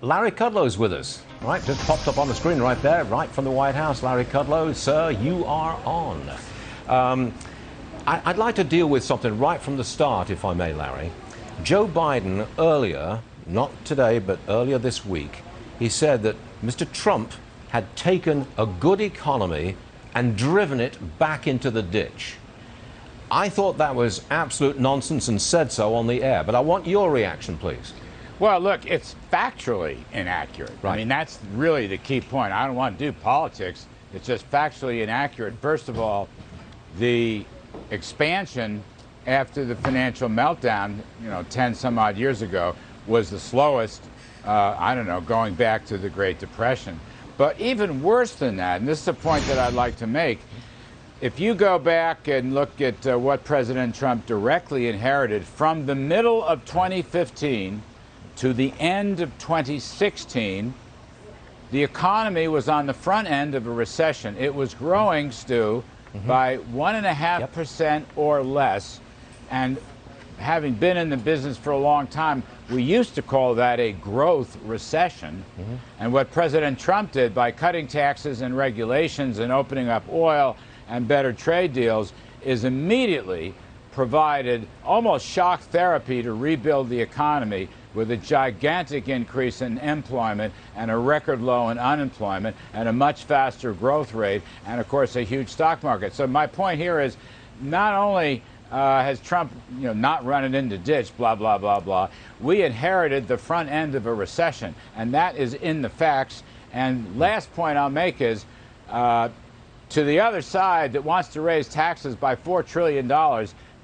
Larry Kudlow's with us. Right, just popped up on the screen right there, right from the White House. Larry Kudlow, sir, you are on. I'd like to deal with something right from the start, if I may, Larry. Joe Biden earlier, not today, but earlier this week, he said that Mr. Trump had taken a good economy and driven it back into the ditch. I thought that was absolute nonsense and said so on the air, but I want your reaction, please. Well, look, it's factually inaccurate. Right. I mean, that's really the key point. I don't want to do politics. It's just factually inaccurate. First of all, the expansion after the financial meltdown, 10 some odd years ago, was the slowest, going back to the Great Depression. But even worse than that, and this is a point that I'd like to make, if you go back and look at what President Trump directly inherited from the middle of 2015 to the end of 2016, the economy was on the front end of a recession. It was growing, Stu, by 1.5% or less. And having been in the business for a long time, we used to call that a growth recession. And what President Trump did by cutting taxes and regulations and opening up oil and better trade deals is immediately provided almost shock therapy to rebuild the economy, with a gigantic increase in employment and a record low in unemployment and a much faster growth rate and, of course, a huge stock market. So my point here is not only has Trump not run it into ditch, blah, blah, blah, blah, we inherited the front end of a recession, and that is in the facts. And last point I'll make is to the other side that wants to raise taxes by $4 trillion,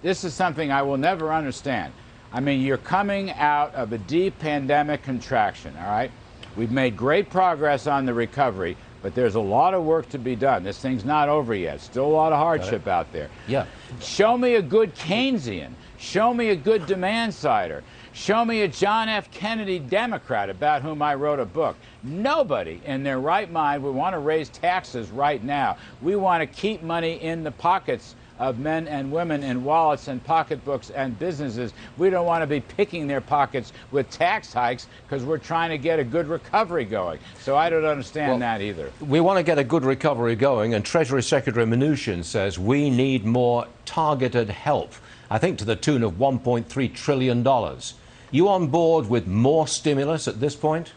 this is something I will never understand. I mean, you're coming out of a deep pandemic contraction, all right? We've made great progress on the recovery, but there's a lot of work to be done. This thing's not over yet. Still a lot of hardship out there. Yeah. Show me a good Keynesian. Show me a good demand sider. Show me a John F. Kennedy Democrat about whom I wrote a book. Nobody in their right mind would want to raise taxes right now. We want to keep money in the pockets of men and women in wallets and pocketbooks and businesses. We don't want to be picking their pockets with tax hikes because we're trying to get a good recovery going. So I don't understand that either. We want to get a good recovery going, and Treasury Secretary Mnuchin says we need more targeted help, I think to the tune of $1.3 trillion. You on board with more stimulus at this point?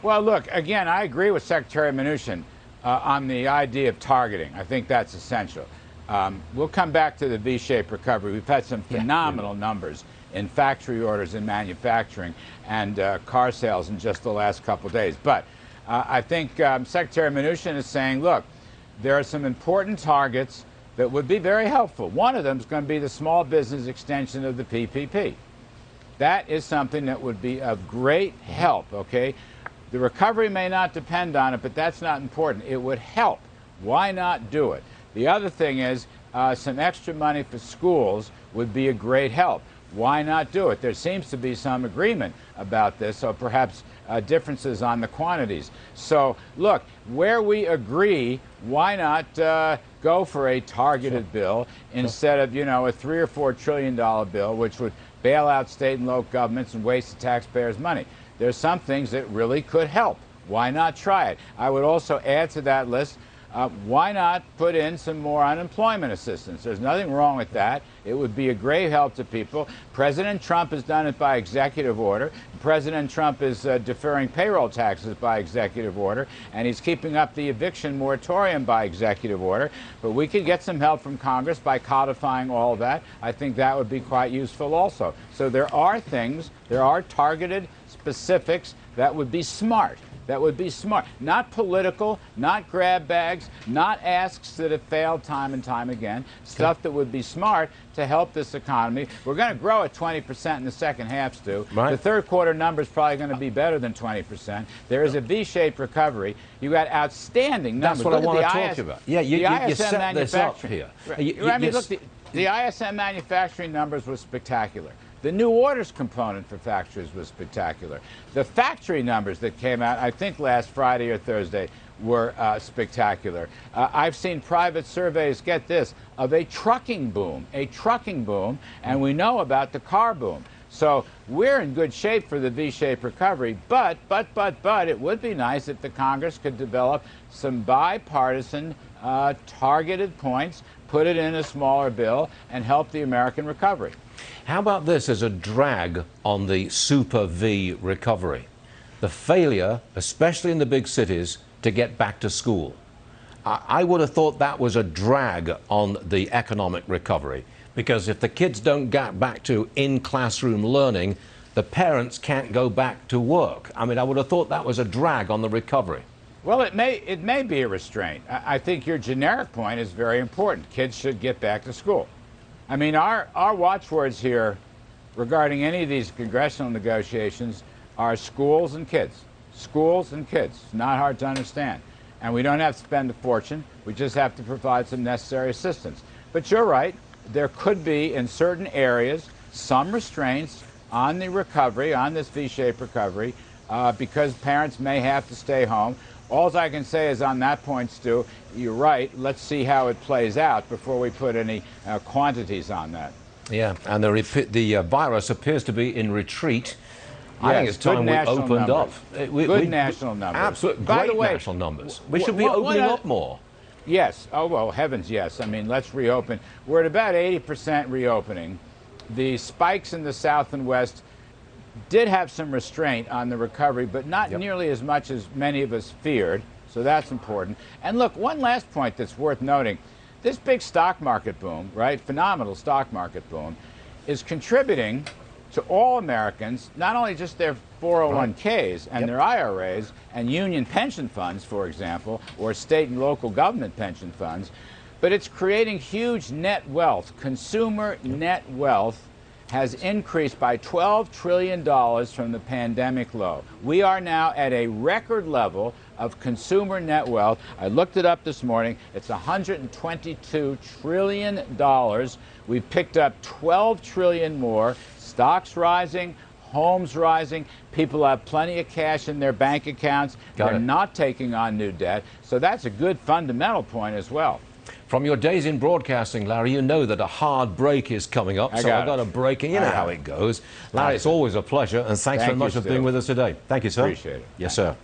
Well, look, again, I agree with Secretary Mnuchin on the idea of targeting. I think that's essential. We'll come back to the V-shaped recovery. We've had some phenomenal numbers in factory orders in manufacturing and car sales in just the last couple of days. But I think Secretary Mnuchin is saying, look, there are some important targets that would be very helpful. One of them is going to be the small business extension of the PPP. That is something that would be of great help, okay? The recovery may not depend on it, but that's not important. It would help. Why not do it? The other thing is some extra money for schools would be a great help. Why not do it? There seems to be some agreement about this, or perhaps differences on the quantities. So, look, where we agree, why not go for a targeted bill instead of, a $3 or $4 trillion bill, which would bail out state and local governments and waste the taxpayers' money? There's some things that really could help. Why not try it? I would also add to that list, why not put in some more unemployment assistance? There's nothing wrong with that. It would be a great help to people. President Trump has done it by executive order. President Trump is deferring payroll taxes by executive order, and he's keeping up the eviction moratorium by executive order. But we could get some help from Congress by codifying all of that. I think that would be quite useful also. So there are things, there are targeted specifics that would be smart. That would be smart. Not political, not grab bags, not asks that have failed time and time again. Stuff that would be smart to help this economy. We're going to grow at 20% in the second half, Stu. Right. The third quarter number is probably going to be better than 20%. There is a V-shaped recovery. You got outstanding numbers. That's what I want to talk about. Yeah, you set this up here. Look, the ISM manufacturing numbers were spectacular. The new orders component for factories was spectacular. The factory numbers that came out, I think last Friday or Thursday, were spectacular. I've seen private surveys, get this, of a trucking boom, and we know about the car boom. So we're in good shape for the V-shaped recovery, but it would be nice if the Congress could develop some bipartisan targeted points, put it in a smaller bill, and help the American recovery. How about this as a drag on the Super V recovery? The failure, especially in the big cities, to get back to school. I would have thought that was a drag on the economic recovery, because if the kids don't get back to in-classroom learning, the parents can't go back to work. I mean, I would have thought that was a drag on the recovery. Well, it may be a restraint. I think your generic point is very important. Kids should get back to school. I mean, our watchwords here regarding any of these congressional negotiations are schools and kids. Schools and kids. It's not hard to understand. And we don't have to spend a fortune. We just have to provide some necessary assistance. But you're right. There could be, in certain areas, some restraints on the recovery, on this V-shaped recovery, because parents may have to stay home. All I can say is on that point, Stu, you're right. Let's see how it plays out before we put any quantities on that. Yeah, and the virus appears to be in retreat. I think it's time we opened up. Good national numbers. Absolutely. Great national numbers. We should be opening up more. Yes. Oh, well, heavens, yes. I mean, let's reopen. We're at about 80% reopening. The spikes in the South and West did have some restraint on the recovery, but not nearly as much as many of us feared. So that's important. And look, one last point that's worth noting. This big stock market boom, right, phenomenal stock market boom, is contributing to all Americans, not only just their 401ks and their IRAs and union pension funds, for example, or state and local government pension funds, but it's creating huge net wealth. Consumer net wealth has increased by $12 trillion from the pandemic low. We are now at a record level of consumer net wealth. I looked it up this morning. It's $122 trillion. We've picked up 12 trillion more. Stocks rising, homes rising. People have plenty of cash in their bank accounts. They're not taking on new debt. So that's a good fundamental point as well. From your days in broadcasting, Larry, you know that a hard break is coming up. So I've got a break, and you know how it goes. Larry, it's always a pleasure, and thanks very much for being with us today. Thank you, sir. Appreciate it. Yes, sir.